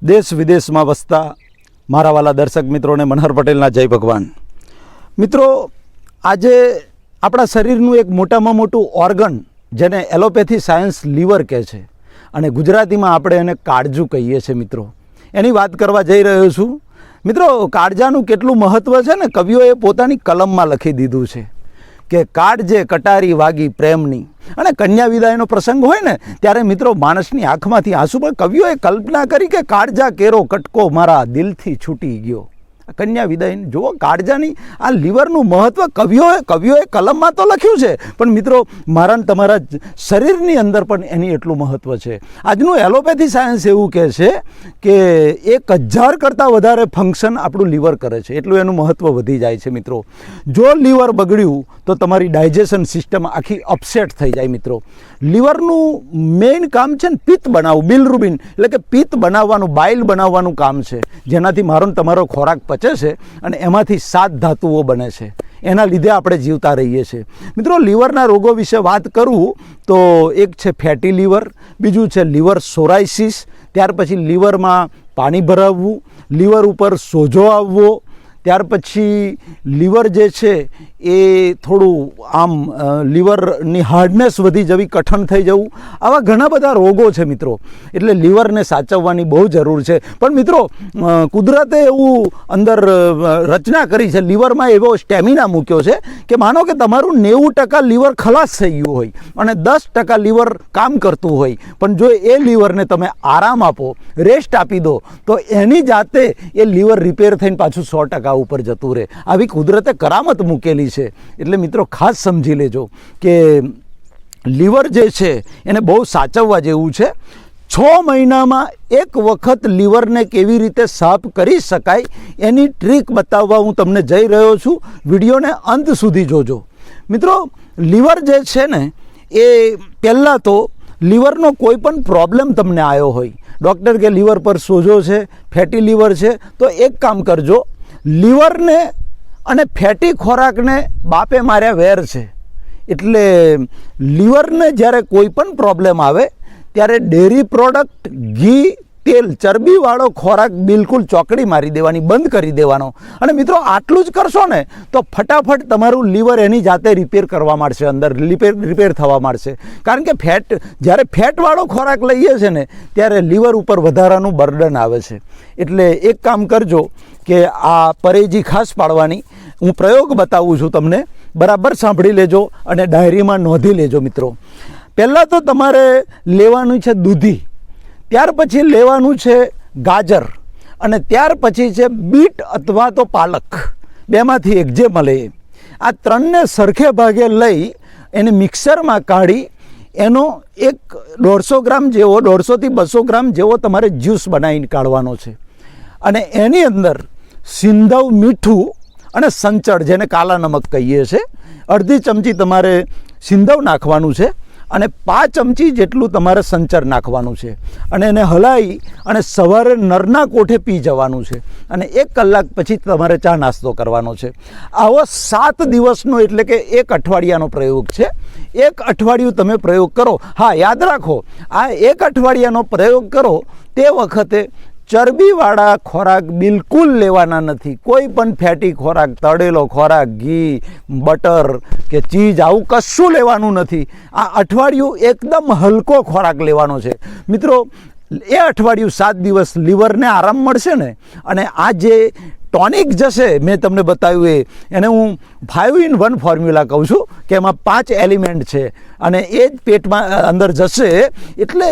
દેશ વિદેશમાં વસતા મારા વાલા દર્શક મિત્રોને મનહર પટેલના જય ભગવાન. મિત્રો, આજે આપણા શરીરનું એક મોટામાં મોટું ઓર્ગન જેને એલોપેથી સાયન્સ લીવર કહે છે અને ગુજરાતીમાં આપણે એને કાળજું કહીએ છીએ. મિત્રો, એની વાત કરવા જઈ રહ્યો છું. મિત્રો, કાળજાનું કેટલું મહત્ત્વ છે ને કવિઓએ પોતાની કલમમાં લખી દીધું છે કે કાળજે કટારી વાગી પ્રેમની. અને કન્યા વિદાયનો પ્રસંગ હોય ને ત્યારે મિત્રો માણસની આંખમાંથી આંસુ, પણ કવિઓએ કલ્પના કરી કે કાળજા કેરો કટકો મારા દિલથી છૂટી ગયો. કન્યા વિદાય જુઓ, કાળજાની આ લીવરનું મહત્ત્વ કવિઓએ કલમમાં તો લખ્યું છે, પણ મિત્રો મારા ને તમારા શરીરની અંદર પણ એની એટલું મહત્ત્વ છે. આજનું એલોપેથી સાયન્સ એવું કહે છે કે 1000 કરતાં વધારે ફંક્શન આપણું લીવર કરે છે, એટલું એનું મહત્ત્વ વધી જાય છે. મિત્રો, જો લીવર બગડ્યું તો તમારી ડાયજેશન સિસ્ટમ આખી અપસેટ થઈ જાય. મિત્રો, લીવરનું મેઇન કામ છે ને પિત્ત બનાવવું, બિલરુબિન એટલે કે પિત્ત બનાવવાનું, બાઇલ બનાવવાનું કામ છે, જેનાથી મારો ને તમારો ખોરાક પચે છે અને એમાંથી 7 ધાતુઓ બને છે. એના લીધે આપણે જીવતા રહીએ છીએ. મિત્રો, લીવરના રોગો વિશે વાત કરું તો એક છે ફેટી લીવર, બીજું છે લીવર સોરાઇસિસ, ત્યાર પછી લીવરમાં પાણી ભરાવવું, લીવર ઉપર સોજો આવવો, ત્યાર પછી લીવર જે છે એ થોડું આમ લીવરની હાર્ડનેસ વધી જવી, કઠણ થઈ જવું, આવા ઘણા બધા રોગો છે. મિત્રો, એટલે લીવરને સાચવવાની બહુ જરૂર છે. પણ મિત્રો, કુદરતે એવું અંદર રચના કરી છે, લીવરમાં એવો સ્ટેમિના મૂક્યો છે કે માનો કે તમારું 90% લીવર ખલાસ થઈ ગયું હોય અને 10% લીવર કામ કરતું હોય, પણ જો એ લીવરને તમે આરામ આપો, રેસ્ટ આપી દો, તો એની જાતે એ લીવર રિપેર થઈને પાછું 100% ઉપર જતું રહે. આવી કુદરતે કરામત મૂકેલી છે. એટલે મિત્રો ખાસ સમજી લેજો કે લીવર જે છે એને બહુ સાચવવા જેવું છે. 6 મહિનામાં એક વખત લીવરને કેવી રીતે સાફ કરી શકાય એની ટ્રીક બતાવવા હું તમને જઈ રહ્યો છું. વિડીયોને અંત સુધી જોજો. મિત્રો, લીવર જે છે ને એ પહેલાં તો લીવરનો કોઈ પણ પ્રોબ્લેમ તમને આવ્યો હોય, ડૉક્ટર કે લીવર પર સોજો છે, ફેટી લીવર છે, તો એક કામ કરજો, લીવરને અને ફેટી ખોરાકને બાપે માર્યા વેર છે. એટલે લીવરને જ્યારે કોઈ પણ પ્રોબ્લેમ આવે ત્યારે ડેરી પ્રોડક્ટ, ઘી, તેલ, ચરબીવાળો ખોરાક બિલકુલ ચોકડી મારી દેવાની, બંધ કરી દેવાનો. અને મિત્રો, આટલું જ કરશો ને તો ફટાફટ તમારું લીવર એની જાતે રિપેર કરવા માંડશે, અંદર રિપેર થવા માંડશે. કારણ કે જ્યારે ફેટવાળો ખોરાક લઈએ છે ને ત્યારે લીવર ઉપર વધારાનું બર્ડન આવે છે. એટલે એક કામ કરજો કે આ પરેજી ખાસ પાડવાની. હું પ્રયોગ બતાવું છું તમને, બરાબર સાંભળી લેજો અને ડાયરીમાં નોંધી લેજો. મિત્રો, પહેલાં તો તમારે લેવાનું છે દૂધી, ત્યાર પછી લેવાનું છે ગાજર અને ત્યાર પછી છે બીટ અથવા તો પાલક, બેમાંથી એક જે મળે. આ ત્રણને સરખે ભાગે લઈ એને મિક્સરમાં કાઢી એનો એક 150 ગ્રામ જેવો, 150 થી 200 ગ્રામ જેવો તમારે જ્યુસ બનાવીને કાઢવાનો છે. અને એની અંદર સિંધવ, મીઠું અને સંચળ, જેને કાલા નમક કહીએ છીએ, અડધી ચમચી તમારે સિંધવ નાખવાનું છે અને 5 ચમચી જેટલું તમારે સંચર નાખવાનું છે. અને એને હલાવી અને સવારે નરના કોઠે પી જવાનું છે અને 1 કલાક પછી તમારે ચા નાસ્તો કરવાનો છે. આવો 7 દિવસનો એટલે કે 1 અઠવાડિયાનો પ્રયોગ છે. 1 અઠવાડિયું તમે પ્રયોગ કરો. હા, યાદ રાખો, આ 1 અઠવાડિયાનો પ્રયોગ કરો તે વખતે ચરબીવાળા ખોરાક બિલકુલ લેવાના નથી. કોઈ પણ ફેટી ખોરાક, તળેલો ખોરાક, ઘી, બટર કે ચીઝ, આવું કશું લેવાનું નથી. આ અઠવાડિયું એકદમ હલકો ખોરાક લેવાનો છે. મિત્રો, એ અઠવાડિયું 7 દિવસ લીવરને આરામ મળશે ને, અને આ જે ટોનિક જશે મેં તમને બતાવ્યું એને હું 5 in 1 ફોર્મ્યુલા કહું છું કે એમાં 5 એલિમેન્ટ છે અને એ જ પેટમાં અંદર જશે. એટલે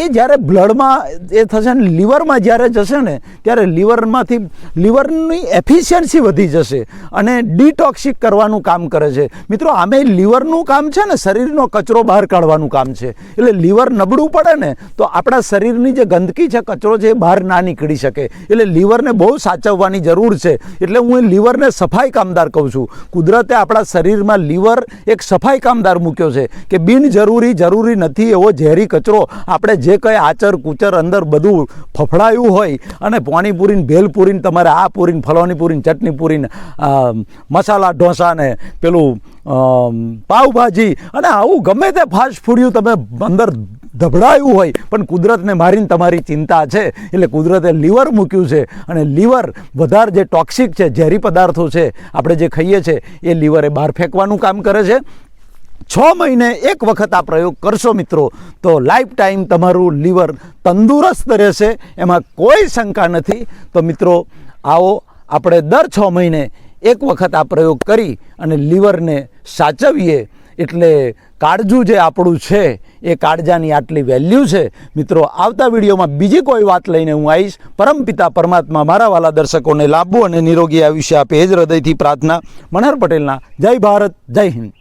એ જ્યારે બ્લડમાં એ થશે ને, લીવરમાં જ્યારે જશે ને ત્યારે લીવરમાંથી લીવરની એફિશિયન્સી વધી જશે અને ડિટોક્સિક કરવાનું કામ કરે છે. મિત્રો, આમે લીવરનું કામ છે ને શરીરનો કચરો બહાર કાઢવાનું કામ છે. એટલે લીવર નબળું પડે ને તો આપણા શરીરની જે ગંદકી છે, કચરો છે, એ બહાર ના નીકળી શકે. એટલે લીવરને બહુ સાચવવાની જરૂર છે. એટલે હું લીવરને સફાઈ કામદાર કહું છું. કુદરતે આપણા શરીરમાં લીવર એક સફાઈ કામદાર મૂક્યો છે કે જરૂરી નથી એવો ઝેરી કચરો આપણે જે કંઈ આચર કુચર અંદર બધું ફફડાયું હોય અને પાણીપુરીને, ભેલપુરીને, તમારે આ પૂરીને, ફલાણી પૂરીને, ચટણી પૂરીને, મસાલા ઢોસા ને પેલું પાવભાજી અને આવું ગમે તે ફાસ્ટ ફૂડ્યું તમે અંદર ધબડાયું હોય પણ કુદરતને મારીને તમારી ચિંતા છે, એટલે કુદરતે લીવર મૂક્યું છે અને લીવર વધારે જે ટોક્સિક છે, ઝેરી પદાર્થો છે આપણે જે ખાઈએ છીએ એ લીવરે બહાર ફેંકવાનું કામ કરે છે. 6 મહિને એક વખત આ પ્રયોગ કરશો મિત્રો તો લાઈફ ટાઈમ તમારું લીવર તંદુરસ્ત રહેશે, એમાં કોઈ શંકા નથી. તો મિત્રો આવો આપણે દર 6 મહિને એક વખત આ પ્રયોગ કરી અને લીવરને સાચવીએ. એટલે કાળજું જે આપણું છે એ કાળજાની આટલી વેલ્યુ છે. મિત્રો આવતા વિડીયોમાં બીજી કોઈ વાત લઈને હું આવીશ. પરમપિતા પરમાત્મા મારા વાલા દર્શકોને લાભવું અને નિરોગી આયુષ્ય આપે એ જ હૃદયથી પ્રાર્થના. મનહર પટેલના જય ભારત, જય હિન્દ.